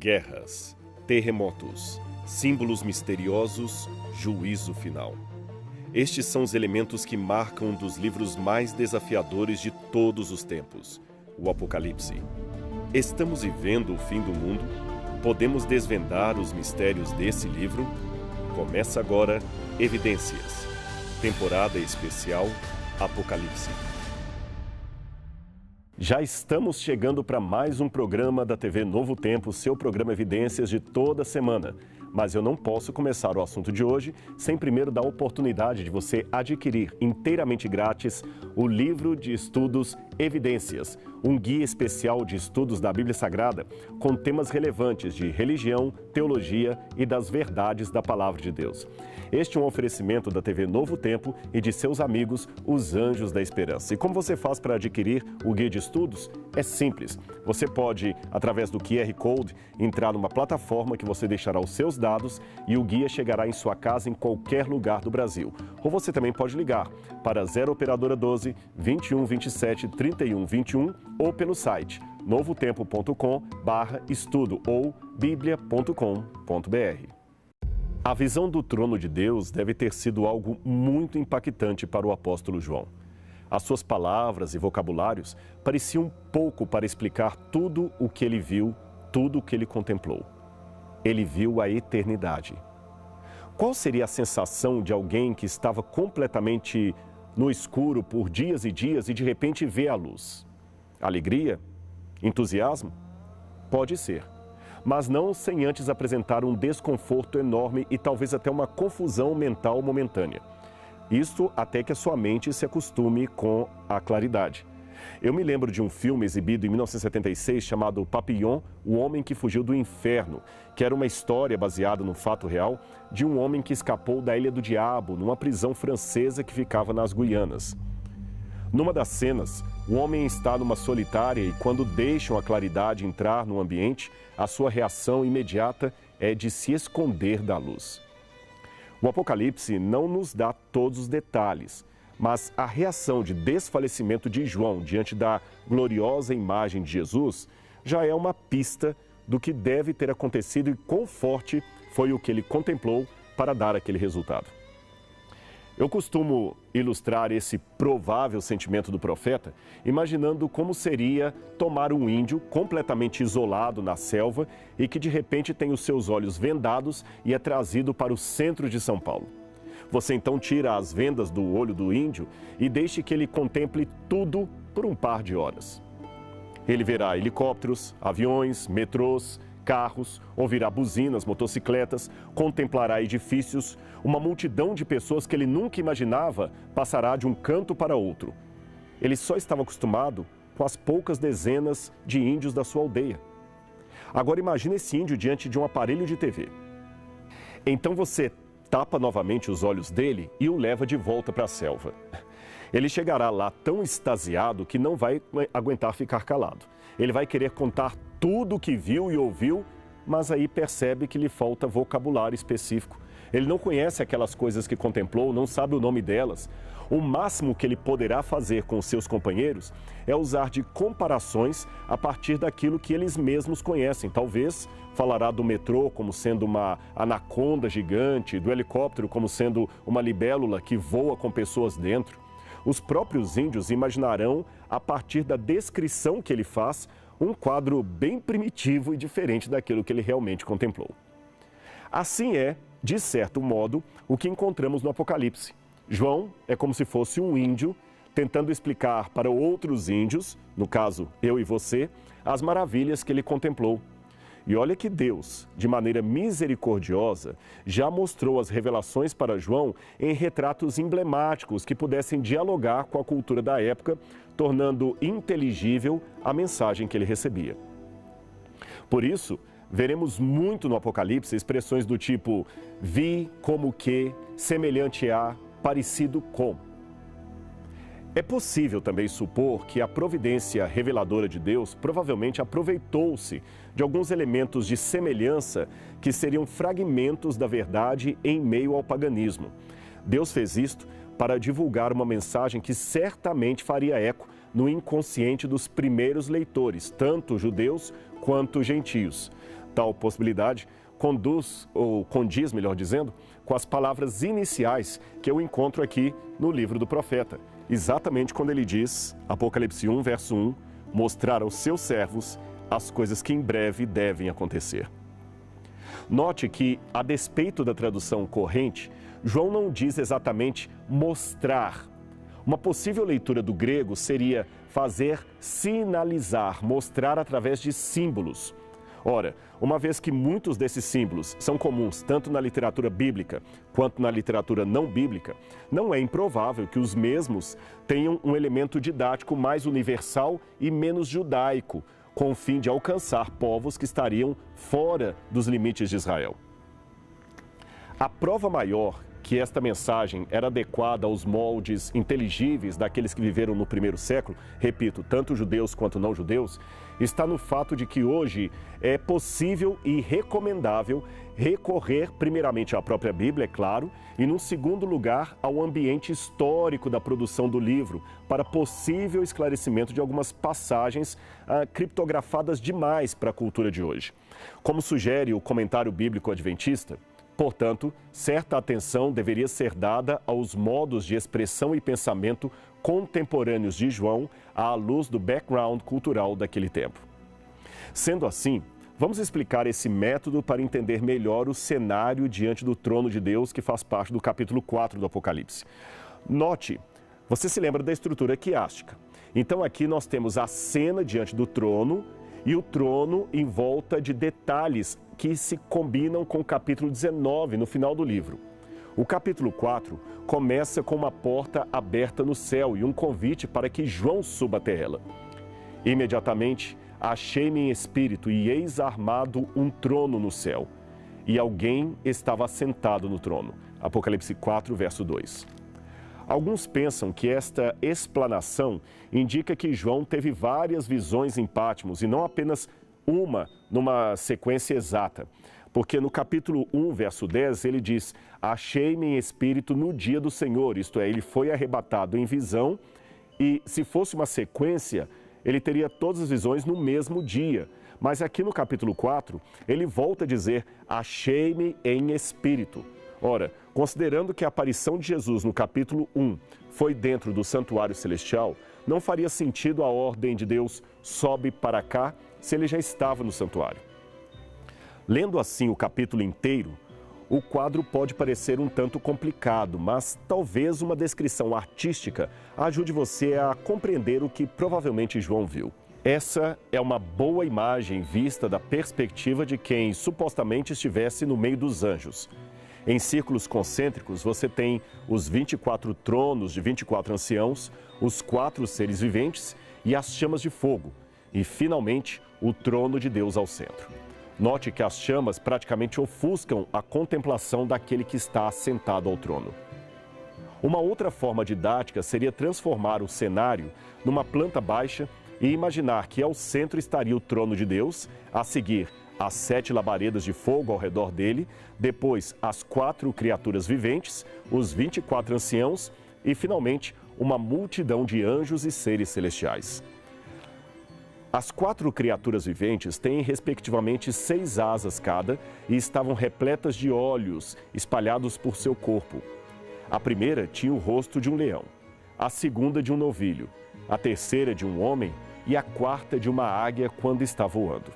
Guerras, terremotos, símbolos misteriosos, juízo final. Estes são os elementos que marcam um dos livros mais desafiadores de todos os tempos, o Apocalipse. Estamos vivendo o fim do mundo? Podemos desvendar os mistérios desse livro? Começa agora Evidências, temporada especial Apocalipse. Já estamos chegando para mais um programa da TV Novo Tempo, seu programa Evidências de toda semana. Mas eu não posso começar o assunto de hoje sem primeiro dar a oportunidade de você adquirir inteiramente grátis o livro de estudos Evidências, um guia especial de estudos da Bíblia Sagrada com temas relevantes de religião, teologia e das verdades da Palavra de Deus. Este é um oferecimento da TV Novo Tempo e de seus amigos, os Anjos da Esperança. E como você faz para adquirir o guia de estudos? É simples. Você pode, através do QR Code, entrar numa plataforma que você deixará os seus dados e o guia chegará em sua casa em qualquer lugar do Brasil. Ou você também pode ligar para 0 Operadora 12 21 27 31 21 ou pelo site novotempo.com/estudo ou biblia.com.br. A visão do trono de Deus deve ter sido algo muito impactante para o apóstolo João. As suas palavras e vocabulários pareciam pouco para explicar tudo o que ele viu, tudo o que ele contemplou. Ele viu a eternidade. Qual seria a sensação de alguém que estava completamente no escuro por dias e dias e de repente vê a luz? Alegria? Entusiasmo? Pode ser, mas não sem antes apresentar um desconforto enorme e talvez até uma confusão mental momentânea. Isto até que a sua mente se acostume com a claridade. Eu me lembro de um filme exibido em 1976 chamado Papillon, o Homem que Fugiu do Inferno, que era uma história baseada no fato real de um homem que escapou da Ilha do Diabo, numa prisão francesa que ficava nas Guianas. Numa das cenas, o homem está numa solitária e quando deixam a claridade entrar no ambiente, a sua reação imediata é de se esconder da luz. O Apocalipse não nos dá todos os detalhes, mas a reação de desfalecimento de João diante da gloriosa imagem de Jesus já é uma pista do que deve ter acontecido e quão forte foi o que ele contemplou para dar aquele resultado. Eu costumo ilustrar esse provável sentimento do profeta, imaginando como seria tomar um índio completamente isolado na selva e que de repente tem os seus olhos vendados e é trazido para o centro de São Paulo. Você então tira as vendas do olho do índio e deixe que ele contemple tudo por um par de horas. Ele verá helicópteros, aviões, metrôs, carros, ouvirá buzinas, motocicletas, contemplará edifícios, uma multidão de pessoas que ele nunca imaginava passará de um canto para outro. Ele só estava acostumado com as poucas dezenas de índios da sua aldeia. Agora imagine esse índio diante de um aparelho de TV. Então você tapa novamente os olhos dele e o leva de volta para a selva. Ele chegará lá tão extasiado que não vai aguentar ficar calado. Ele vai querer contar tudo o que viu e ouviu, mas aí percebe que lhe falta vocabulário específico. Ele não conhece aquelas coisas que contemplou, não sabe o nome delas. O máximo que ele poderá fazer com seus companheiros é usar de comparações a partir daquilo que eles mesmos conhecem. Talvez falará do metrô como sendo uma anaconda gigante, do helicóptero como sendo uma libélula que voa com pessoas dentro. Os próprios índios imaginarão, a partir da descrição que ele faz, um quadro bem primitivo e diferente daquilo que ele realmente contemplou. Assim é, de certo modo, o que encontramos no Apocalipse. João é como se fosse um índio tentando explicar para outros índios, no caso eu e você, as maravilhas que ele contemplou. E olha que Deus, de maneira misericordiosa, já mostrou as revelações para João em retratos emblemáticos que pudessem dialogar com a cultura da época, tornando inteligível a mensagem que ele recebia. Por isso, veremos muito no Apocalipse expressões do tipo vi, como que, semelhante a, parecido com. É possível também supor que a providência reveladora de Deus provavelmente aproveitou-se de alguns elementos de semelhança que seriam fragmentos da verdade em meio ao paganismo. Deus fez isto para divulgar uma mensagem que certamente faria eco no inconsciente dos primeiros leitores, tanto judeus quanto gentios. tal possibilidade condiz, melhor dizendo, com as palavras iniciais que eu encontro aqui no livro do profeta. Exatamente quando ele diz, Apocalipse 1, verso 1, mostrar aos seus servos as coisas que em breve devem acontecer. Note que, a despeito da tradução corrente, João não diz exatamente mostrar. Uma possível leitura do grego seria fazer sinalizar, mostrar através de símbolos. Ora, uma vez que muitos desses símbolos são comuns tanto na literatura bíblica quanto na literatura não bíblica, não é improvável que os mesmos tenham um elemento didático mais universal e menos judaico, com o fim de alcançar povos que estariam fora dos limites de Israel. A prova maior que esta mensagem era adequada aos moldes inteligíveis daqueles que viveram no primeiro século, repito, tanto judeus quanto não judeus, está no fato de que hoje é possível e recomendável recorrer primeiramente à própria Bíblia, é claro, e num segundo lugar ao ambiente histórico da produção do livro, para possível esclarecimento de algumas passagens criptografadas demais para a cultura de hoje. Como sugere o comentário bíblico adventista, portanto, certa atenção deveria ser dada aos modos de expressão e pensamento contemporâneos de João à luz do background cultural daquele tempo. Sendo assim, vamos explicar esse método para entender melhor o cenário diante do trono de Deus que faz parte do capítulo 4 do Apocalipse. Note, você se lembra da estrutura quiástica. Então aqui nós temos a cena diante do trono e o trono em volta de detalhes que se combinam com o capítulo 19, no final do livro. O capítulo 4 começa com uma porta aberta no céu e um convite para que João suba até ela. Imediatamente, achei-me em espírito e eis armado um trono no céu, e alguém estava assentado no trono. Apocalipse 4, verso 2. Alguns pensam que esta explanação indica que João teve várias visões em Patmos e não apenas uma numa sequência exata. Porque no capítulo 1, verso 10, ele diz: achei-me em espírito no dia do Senhor, isto é, ele foi arrebatado em visão e se fosse uma sequência, ele teria todas as visões no mesmo dia. Mas aqui no capítulo 4, ele volta a dizer: achei-me em espírito. Ora, considerando que a aparição de Jesus no capítulo 1 foi dentro do santuário celestial, não faria sentido a ordem de Deus sobe para cá se ele já estava no santuário. Lendo assim o capítulo inteiro, o quadro pode parecer um tanto complicado, mas talvez uma descrição artística ajude você a compreender o que provavelmente João viu. Essa é uma boa imagem vista da perspectiva de quem supostamente estivesse no meio dos anjos. Em círculos concêntricos, você tem os 24 tronos de 24 anciãos, os 4 seres viventes e as chamas de fogo, e, finalmente, o trono de Deus ao centro. Note que as chamas praticamente ofuscam a contemplação daquele que está assentado ao trono. Uma outra forma didática seria transformar o cenário numa planta baixa e imaginar que ao centro estaria o trono de Deus, a seguir as 7 labaredas de fogo ao redor dele, depois as 4 criaturas viventes, os 24 anciãos e, finalmente, uma multidão de anjos e seres celestiais. As 4 criaturas viventes têm, respectivamente, 6 asas cada e estavam repletas de olhos espalhados por seu corpo. A primeira tinha o rosto de um leão, a segunda de um novilho, a terceira de um homem e a quarta de uma águia quando está voando.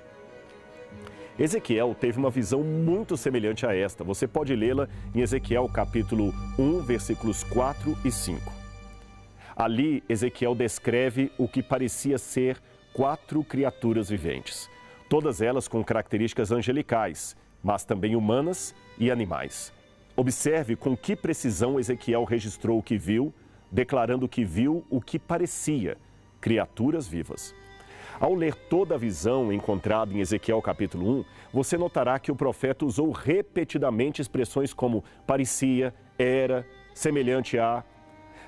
Ezequiel teve uma visão muito semelhante a esta. Você pode lê-la em Ezequiel capítulo 1, versículos 4 e 5. Ali, Ezequiel descreve o que parecia ser 4 criaturas viventes, todas elas com características angelicais, mas também humanas e animais. Observe com que precisão Ezequiel registrou o que viu, declarando que viu o que parecia criaturas vivas. Ao ler toda a visão encontrada em Ezequiel capítulo 1, você notará que o profeta usou repetidamente expressões como parecia, era, semelhante a.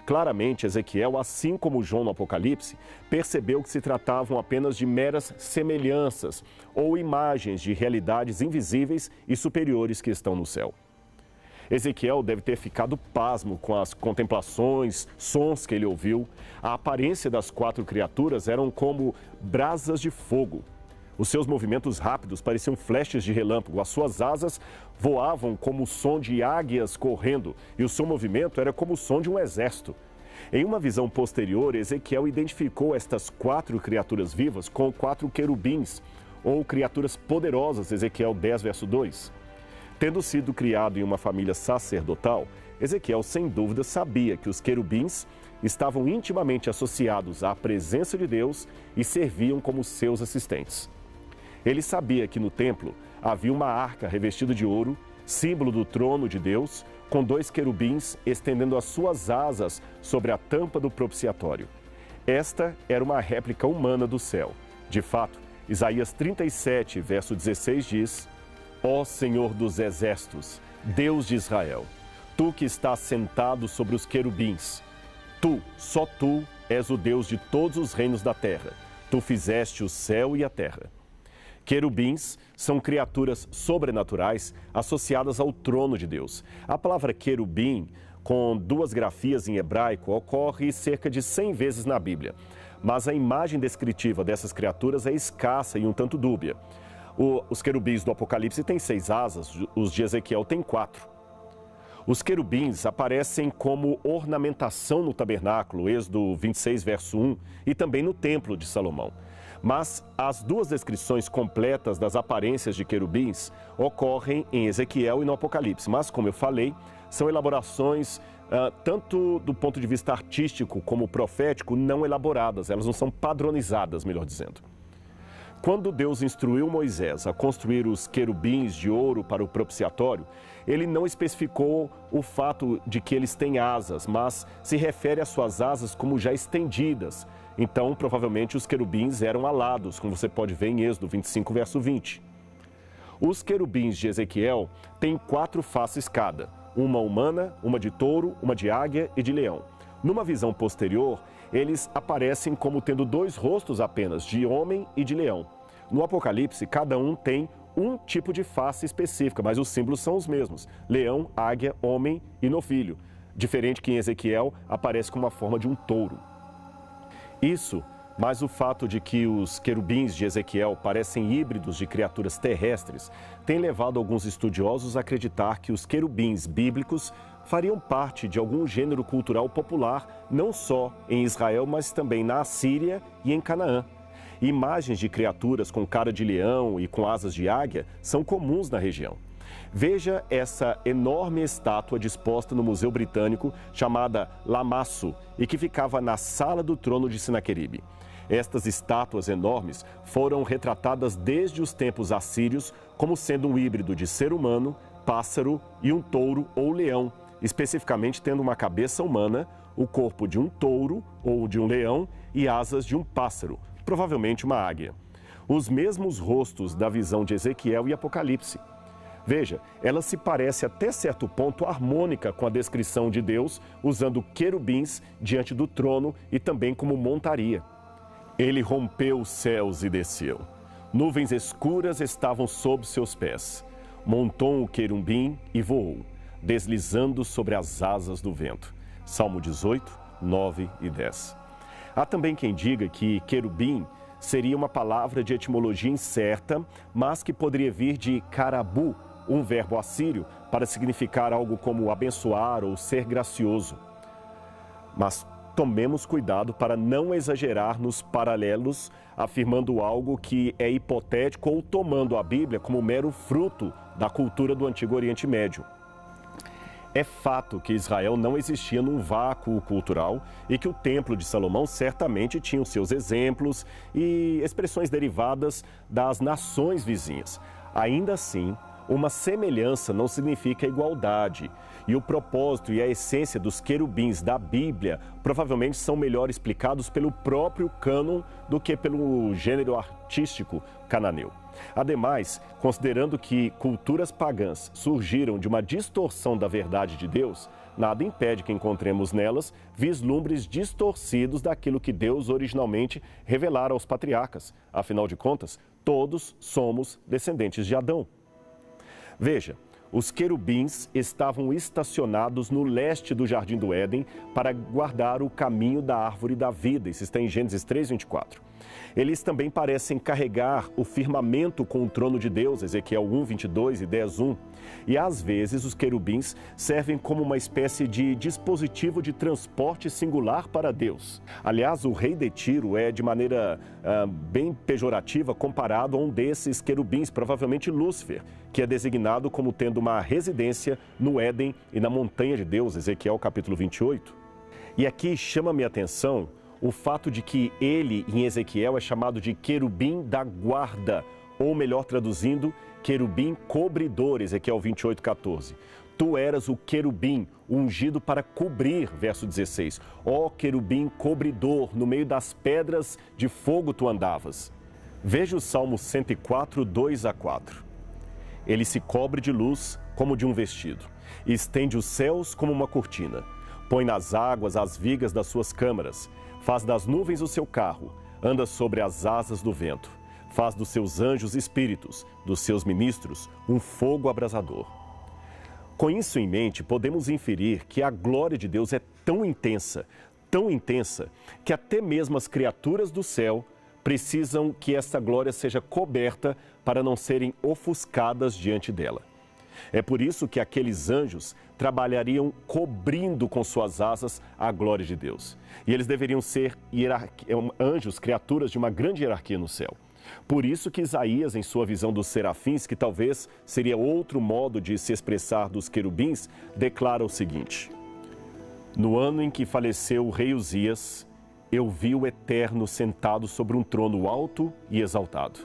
Claramente, Ezequiel, assim como João no Apocalipse, percebeu que se tratavam apenas de meras semelhanças ou imagens de realidades invisíveis e superiores que estão no céu. Ezequiel deve ter ficado pasmo com as contemplações, sons que ele ouviu. A aparência das 4 criaturas eram como brasas de fogo. Os seus movimentos rápidos pareciam flechas de relâmpago. As suas asas voavam como o som de águias correndo, e o seu movimento era como o som de um exército. Em uma visão posterior, Ezequiel identificou estas 4 criaturas vivas com 4 querubins, ou criaturas poderosas, Ezequiel 10, verso 2. Tendo sido criado em uma família sacerdotal, Ezequiel, sem dúvida, sabia que os querubins estavam intimamente associados à presença de Deus e serviam como seus assistentes. Ele sabia que no templo havia uma arca revestida de ouro, símbolo do trono de Deus, com 2 querubins estendendo as suas asas sobre a tampa do propiciatório. Esta era uma réplica humana do céu. De fato, Isaías 37, verso 16 diz: Ó Senhor dos exércitos, Deus de Israel, tu que estás sentado sobre os querubins, tu, só tu, és o Deus de todos os reinos da terra. Tu fizeste o céu e a terra. Querubins são criaturas sobrenaturais associadas ao trono de Deus. A palavra querubim, com 2 grafias em hebraico, ocorre cerca de 100 vezes na Bíblia. Mas a imagem descritiva dessas criaturas é escassa e um tanto dúbia. Os querubins do Apocalipse têm 6 asas, os de Ezequiel têm 4. Os querubins aparecem como ornamentação no tabernáculo, Êxodo 26, verso 1, e também no templo de Salomão. Mas as 2 descrições completas das aparências de querubins ocorrem em Ezequiel e no Apocalipse. Mas, como eu falei, são elaborações, tanto do ponto de vista artístico como profético, não elaboradas. Elas não são padronizadas, melhor dizendo. Quando Deus instruiu Moisés a construir os querubins de ouro para o propiciatório, ele não especificou o fato de que eles têm asas, mas se refere às suas asas como já estendidas. Então, provavelmente, os querubins eram alados, como você pode ver em Êxodo 25, verso 20. Os querubins de Ezequiel têm 4 faces cada, uma humana, uma de touro, uma de águia e de leão. Numa visão posterior, eles aparecem como tendo 2 rostos apenas, de homem e de leão. No Apocalipse, cada um tem um tipo de face específica, mas os símbolos são os mesmos: leão, águia, homem e novilho. Diferente que em Ezequiel aparece com uma forma de um touro. Isso, mais o fato de que os querubins de Ezequiel parecem híbridos de criaturas terrestres, tem levado alguns estudiosos a acreditar que os querubins bíblicos fariam parte de algum gênero cultural popular, não só em Israel, mas também na Assíria e em Canaã. Imagens de criaturas com cara de leão e com asas de águia são comuns na região. Veja essa enorme estátua disposta no Museu Britânico, chamada Lamaço, e que ficava na sala do trono de Sinaqueribe. Estas estátuas enormes foram retratadas desde os tempos assírios como sendo um híbrido de ser humano, pássaro e um touro ou leão, especificamente tendo uma cabeça humana, o corpo de um touro ou de um leão e asas de um pássaro, provavelmente uma águia. Os mesmos rostos da visão de Ezequiel e Apocalipse. Veja, ela se parece até certo ponto harmônica com a descrição de Deus, usando querubins diante do trono e também como montaria. Ele rompeu os céus e desceu. Nuvens escuras estavam sob seus pés. Montou o querubim e voou, deslizando sobre as asas do vento. Salmo 18, 9 e 10. Há também quem diga que querubim seria uma palavra de etimologia incerta, mas que poderia vir de carabu, um verbo assírio, para significar algo como abençoar ou ser gracioso. Mas tomemos cuidado para não exagerar nos paralelos, afirmando algo que é hipotético ou tomando a Bíblia como mero fruto da cultura do Antigo Oriente Médio. É fato que Israel não existia num vácuo cultural e que o Templo de Salomão certamente tinha os seus exemplos e expressões derivadas das nações vizinhas. Ainda assim, uma semelhança não significa igualdade, e o propósito e a essência dos querubins da Bíblia provavelmente são melhor explicados pelo próprio cânon do que pelo gênero artístico cananeu. Ademais, considerando que culturas pagãs surgiram de uma distorção da verdade de Deus, nada impede que encontremos nelas vislumbres distorcidos daquilo que Deus originalmente revelara aos patriarcas. Afinal de contas, todos somos descendentes de Adão. Veja, os querubins estavam estacionados no leste do Jardim do Éden para guardar o caminho da árvore da vida. Isso está em Gênesis 3, 24. Eles também parecem carregar o firmamento com o trono de Deus, Ezequiel 1, 22 e 10, 1. E às vezes os querubins servem como uma espécie de dispositivo de transporte singular para Deus. Aliás, o rei de Tiro é de maneira bem pejorativa comparado a um desses querubins, provavelmente Lúcifer, que é designado como tendo uma residência no Éden e na montanha de Deus, Ezequiel capítulo 28. E aqui chama-me a atenção o fato de que ele, em Ezequiel, é chamado de querubim da guarda, ou melhor traduzindo, querubim cobridor, Ezequiel 28, 14. Tu eras o querubim ungido para cobrir, verso 16. Ó querubim cobridor, no meio das pedras de fogo tu andavas. Veja o Salmo 104, 2 a 4. Ele se cobre de luz como de um vestido, e estende os céus como uma cortina. Põe nas águas as vigas das suas câmaras, faz das nuvens o seu carro, anda sobre as asas do vento. Faz dos seus anjos espíritos, dos seus ministros, um fogo abrasador. Com isso em mente, podemos inferir que a glória de Deus é tão intensa, que até mesmo as criaturas do céu precisam que essa glória seja coberta para não serem ofuscadas diante dela. É por isso que aqueles anjos trabalhariam cobrindo com suas asas a glória de Deus. E eles deveriam ser anjos, criaturas de uma grande hierarquia no céu. Por isso que Isaías, em sua visão dos serafins, que talvez seria outro modo de se expressar dos querubins, declara o seguinte: no ano em que faleceu o rei Uzias, eu vi o Eterno sentado sobre um trono alto e exaltado.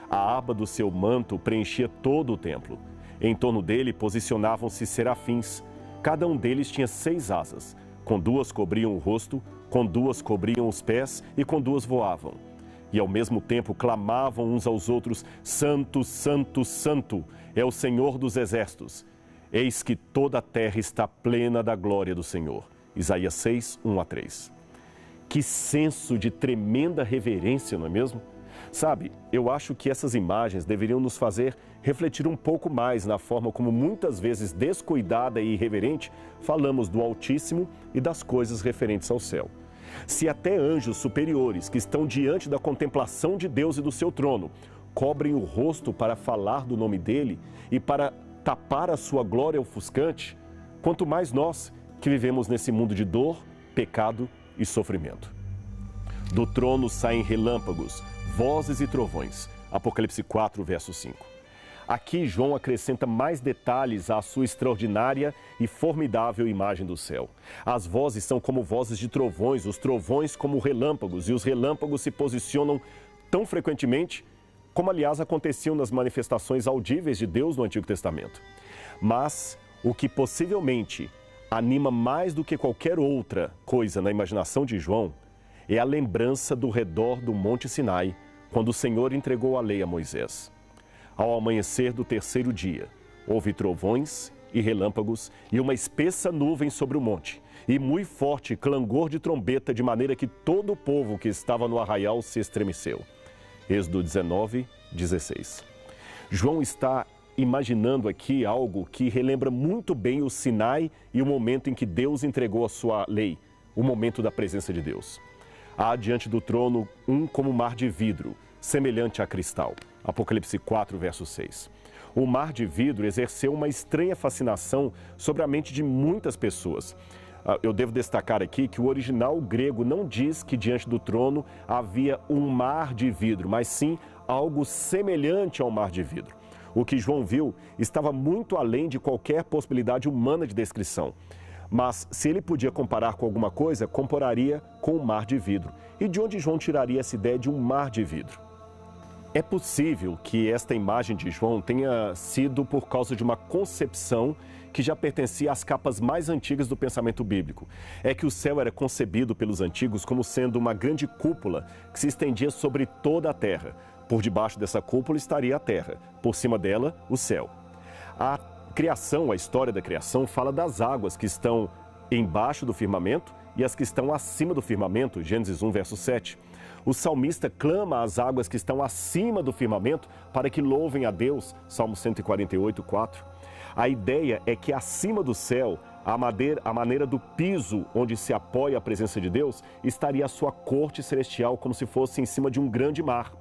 A aba do seu manto preenchia todo o templo. Em torno dele posicionavam-se serafins. Cada um deles tinha 6 asas. Com 2 cobriam o rosto, com 2 cobriam os pés e com 2 voavam. E ao mesmo tempo clamavam uns aos outros: Santo, Santo, Santo é o Senhor dos exércitos. Eis que toda a terra está plena da glória do Senhor. Isaías 6, 1 a 3. Que senso de tremenda reverência, não é mesmo? Sabe, eu acho que essas imagens deveriam nos fazer refletir um pouco mais na forma como muitas vezes descuidada e irreverente falamos do Altíssimo e das coisas referentes ao céu. Se até anjos superiores que estão diante da contemplação de Deus e do seu trono cobrem o rosto para falar do nome dele e para tapar a sua glória ofuscante, quanto mais nós que vivemos nesse mundo de dor, pecado e sofrimento. Do trono saem relâmpagos, vozes e trovões. Apocalipse 4, verso 5. Aqui João acrescenta mais detalhes à sua extraordinária e formidável imagem do céu. As vozes são como vozes de trovões, os trovões como relâmpagos, e os relâmpagos se posicionam tão frequentemente como, aliás, aconteciam nas manifestações audíveis de Deus no Antigo Testamento. Mas o que possivelmente anima mais do que qualquer outra coisa na imaginação de João é a lembrança do redor do Monte Sinai, quando o Senhor entregou a lei a Moisés. Ao amanhecer do 3º dia, houve trovões e relâmpagos e uma espessa nuvem sobre o monte, e muito forte clangor de trombeta, de maneira que todo o povo que estava no arraial se estremeceu. Êxodo 19, 16. João está imaginando aqui algo que relembra muito bem o Sinai e o momento em que Deus entregou a sua lei, o momento da presença de Deus. Há diante do trono um como mar de vidro, semelhante a cristal. Apocalipse 4, verso 6. O mar de vidro exerceu uma estranha fascinação sobre a mente de muitas pessoas. Eu devo destacar aqui que o original grego não diz que diante do trono havia um mar de vidro, mas sim algo semelhante ao mar de vidro. O que João viu estava muito além de qualquer possibilidade humana de descrição. Mas se ele podia comparar com alguma coisa, compararia com o mar de vidro. E de onde João tiraria essa ideia de um mar de vidro? É possível que esta imagem de João tenha sido por causa de uma concepção que já pertencia às capas mais antigas do pensamento bíblico. É que o céu era concebido pelos antigos como sendo uma grande cúpula que se estendia sobre toda a terra. Por debaixo dessa cúpula estaria a terra, por cima dela, o céu. A criação, a história da criação, fala das águas que estão embaixo do firmamento e as que estão acima do firmamento, Gênesis 1, verso 7. O salmista clama às águas que estão acima do firmamento para que louvem a Deus, Salmo 148, 4. A ideia é que acima do céu a maneira do piso onde se apoia a presença de Deus, estaria a sua corte celestial como se fosse em cima de um grande mar.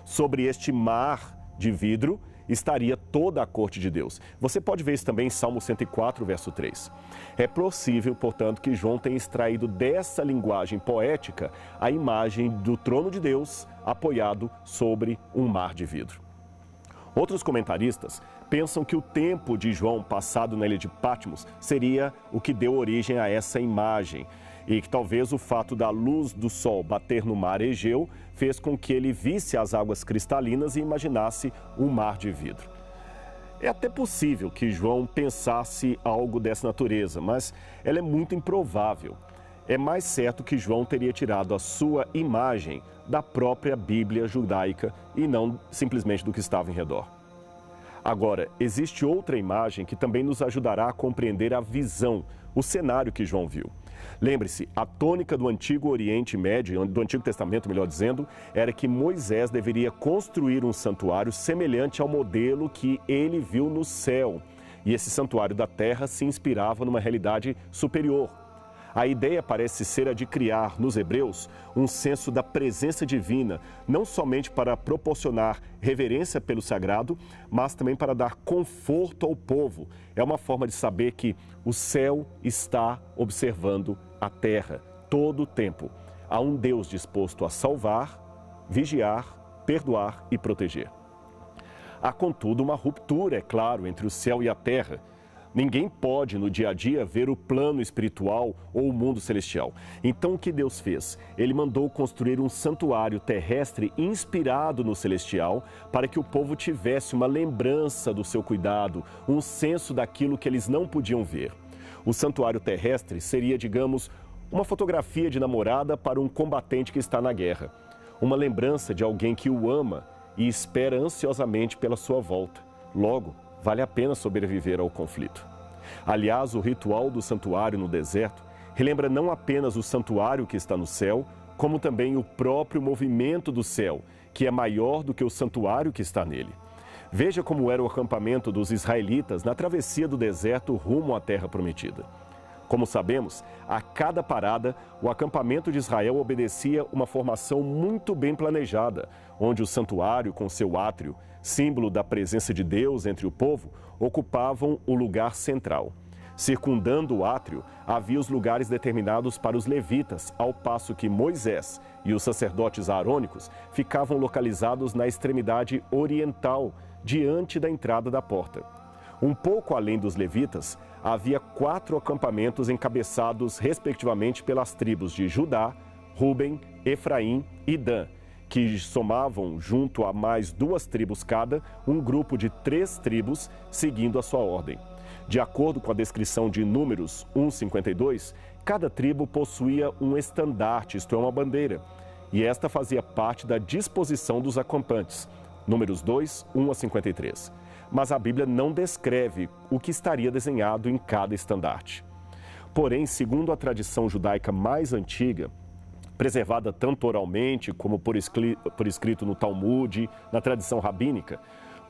Sobre este mar de vidro estaria toda a corte de Deus. Você pode ver isso também em Salmo 104, verso 3. É possível, portanto, que João tenha extraído dessa linguagem poética a imagem do trono de Deus apoiado sobre um mar de vidro. Outros comentaristas pensam que o tempo de João passado na ilha de Patmos seria o que deu origem a essa imagem e que talvez o fato da luz do sol bater no mar Egeu fez com que ele visse as águas cristalinas e imaginasse um mar de vidro. É até possível que João pensasse algo dessa natureza, mas ela é muito improvável. É mais certo que João teria tirado a sua imagem da própria Bíblia judaica e não simplesmente do que estava em redor. Agora, existe outra imagem que também nos ajudará a compreender a visão, o cenário que João viu. Lembre-se, a tônica do Antigo Oriente Médio, do Antigo Testamento, melhor dizendo, era que Moisés deveria construir um santuário semelhante ao modelo que ele viu no céu. E esse santuário da terra se inspirava numa realidade superior. A ideia parece ser a de criar, nos hebreus, um senso da presença divina, não somente para proporcionar reverência pelo sagrado, mas também para dar conforto ao povo. É uma forma de saber que o céu está observando a terra todo o tempo. Há um Deus disposto a salvar, vigiar, perdoar e proteger. Há, contudo, uma ruptura, é claro, entre o céu e a terra. Ninguém pode, no dia a dia, ver o plano espiritual ou o mundo celestial. Então, o que Deus fez? Ele mandou construir um santuário terrestre inspirado no celestial para que o povo tivesse uma lembrança do seu cuidado, um senso daquilo que eles não podiam ver. O santuário terrestre seria, digamos, uma fotografia de namorada para um combatente que está na guerra. Uma lembrança de alguém que o ama e espera ansiosamente pela sua volta. Logo, vale a pena sobreviver ao conflito. Aliás, o ritual do santuário no deserto relembra não apenas o santuário que está no céu, como também o próprio movimento do céu, que é maior do que o santuário que está nele. Veja como era o acampamento dos israelitas na travessia do deserto rumo à terra prometida. Como sabemos, a cada parada, o acampamento de Israel obedecia uma formação muito bem planejada, onde o santuário, com seu átrio, símbolo da presença de Deus entre o povo, ocupavam o lugar central. Circundando o átrio, havia os lugares determinados para os levitas, ao passo que Moisés e os sacerdotes aarônicos ficavam localizados na extremidade oriental, diante da entrada da porta. Um pouco além dos levitas, havia 4 acampamentos encabeçados, respectivamente, pelas tribos de Judá, Ruben, Efraim e Dan, que somavam, junto a mais 2 tribos cada, um grupo de 3 tribos, seguindo a sua ordem. De acordo com a descrição de Números 1:52, cada tribo possuía um estandarte, isto é, uma bandeira, e esta fazia parte da disposição dos acampantes. Números 2, 1-53. Mas a Bíblia não descreve o que estaria desenhado em cada estandarte. Porém, segundo a tradição judaica mais antiga, preservada tanto oralmente como por escrito no Talmud, na tradição rabínica,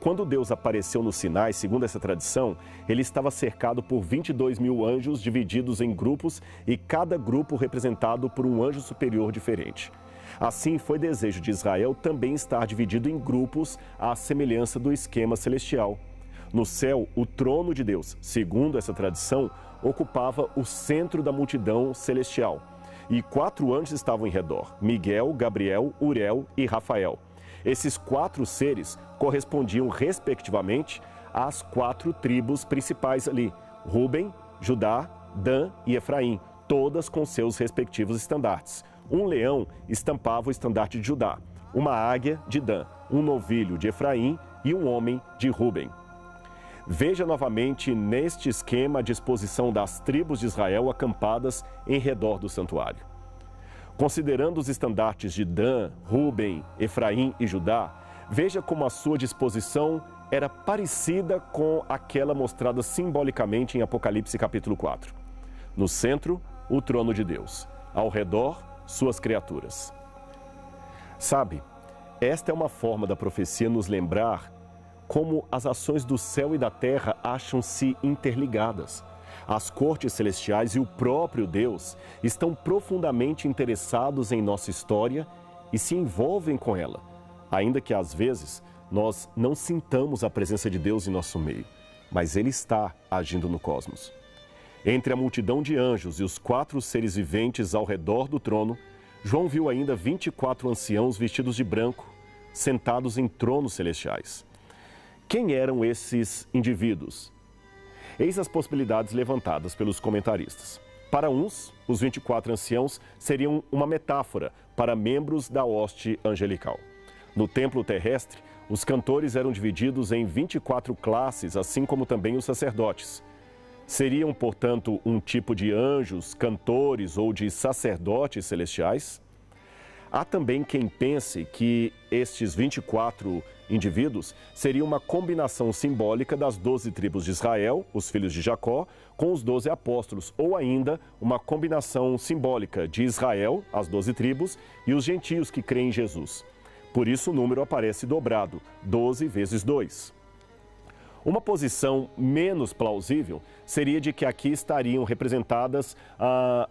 quando Deus apareceu no Sinai, segundo essa tradição, ele estava cercado por 22.000 anjos divididos em grupos e cada grupo representado por um anjo superior diferente. Assim, foi desejo de Israel também estar dividido em grupos à semelhança do esquema celestial. No céu, o trono de Deus, segundo essa tradição, ocupava o centro da multidão celestial. E 4 anjos estavam em redor: Miguel, Gabriel, Uriel e Rafael. Esses 4 seres correspondiam, respectivamente, às 4 tribos principais ali: Ruben, Judá, Dan e Efraim, todas com seus respectivos estandartes. Um leão estampava o estandarte de Judá, uma águia de Dan, um novilho de Efraim e um homem de Ruben. Veja novamente neste esquema a disposição das tribos de Israel acampadas em redor do santuário. Considerando os estandartes de Dan, Ruben, Efraim e Judá, veja como a sua disposição era parecida com aquela mostrada simbolicamente em Apocalipse capítulo 4. No centro, o trono de Deus. Ao redor, suas criaturas. Sabe, esta é uma forma da profecia nos lembrar como as ações do céu e da terra acham-se interligadas. As cortes celestiais e o próprio Deus estão profundamente interessados em nossa história e se envolvem com ela, ainda que às vezes nós não sintamos a presença de Deus em nosso meio, mas Ele está agindo no cosmos. Entre a multidão de anjos e os 4 seres viventes ao redor do trono, João viu ainda 24 anciãos vestidos de branco, sentados em tronos celestiais. Quem eram esses indivíduos? Eis as possibilidades levantadas pelos comentaristas. Para uns, os 24 anciãos seriam uma metáfora para membros da hoste angelical. No templo terrestre, os cantores eram divididos em 24 classes, assim como também os sacerdotes. Seriam, portanto, um tipo de anjos, cantores ou de sacerdotes celestiais? Há também quem pense que estes 24 indivíduos seriam uma combinação simbólica das 12 tribos de Israel, os filhos de Jacó, com os 12 apóstolos, ou ainda uma combinação simbólica de Israel, as 12 tribos, e os gentios que creem em Jesus. Por isso o número aparece dobrado, 12 vezes 2. Uma posição menos plausível seria de que aqui estariam representadas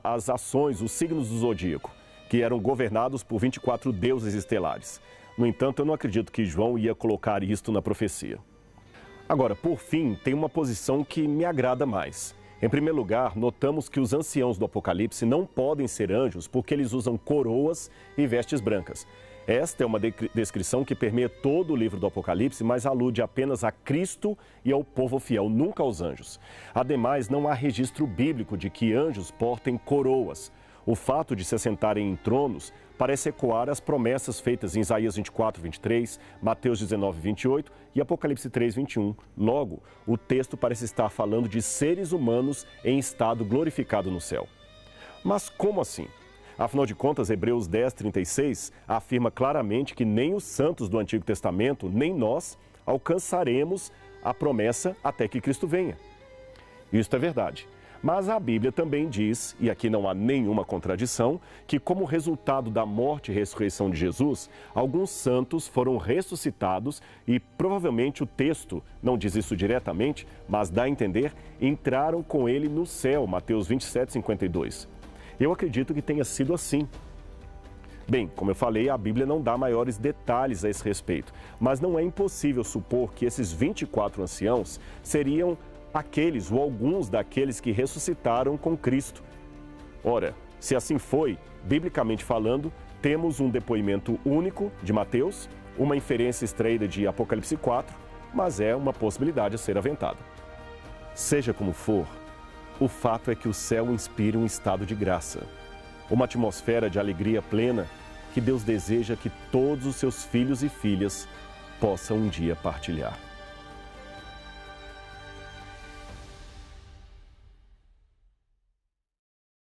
as ações, os signos do zodíaco, que eram governados por 24 deuses estelares. No entanto, eu não acredito que João ia colocar isto na profecia. Agora, por fim, tem uma posição que me agrada mais. Em primeiro lugar, notamos que os anciãos do Apocalipse não podem ser anjos porque eles usam coroas e vestes brancas. Esta é uma descrição que permeia todo o livro do Apocalipse, mas alude apenas a Cristo e ao povo fiel, nunca aos anjos. Ademais, não há registro bíblico de que anjos portem coroas. O fato de se assentarem em tronos parece ecoar as promessas feitas em Isaías 24, 23, Mateus 19, 28 e Apocalipse 3, 21. Logo, o texto parece estar falando de seres humanos em estado glorificado no céu. Mas como assim? Afinal de contas, Hebreus 10, 36 afirma claramente que nem os santos do Antigo Testamento, nem nós, alcançaremos a promessa até que Cristo venha. Isto é verdade. Mas a Bíblia também diz, e aqui não há nenhuma contradição, que como resultado da morte e ressurreição de Jesus, alguns santos foram ressuscitados e provavelmente o texto não diz isso diretamente, mas dá a entender, entraram com ele no céu, Mateus 27, 52. Eu acredito que tenha sido assim. Bem, como eu falei, a Bíblia não dá maiores detalhes a esse respeito, mas não é impossível supor que esses 24 anciãos seriam aqueles ou alguns daqueles que ressuscitaram com Cristo. Ora, se assim foi, biblicamente falando, temos um depoimento único de Mateus, uma inferência extraída de Apocalipse 4, mas é uma possibilidade a ser aventada. Seja como for, o fato é que o céu inspira um estado de graça, uma atmosfera de alegria plena que Deus deseja que todos os seus filhos e filhas possam um dia partilhar.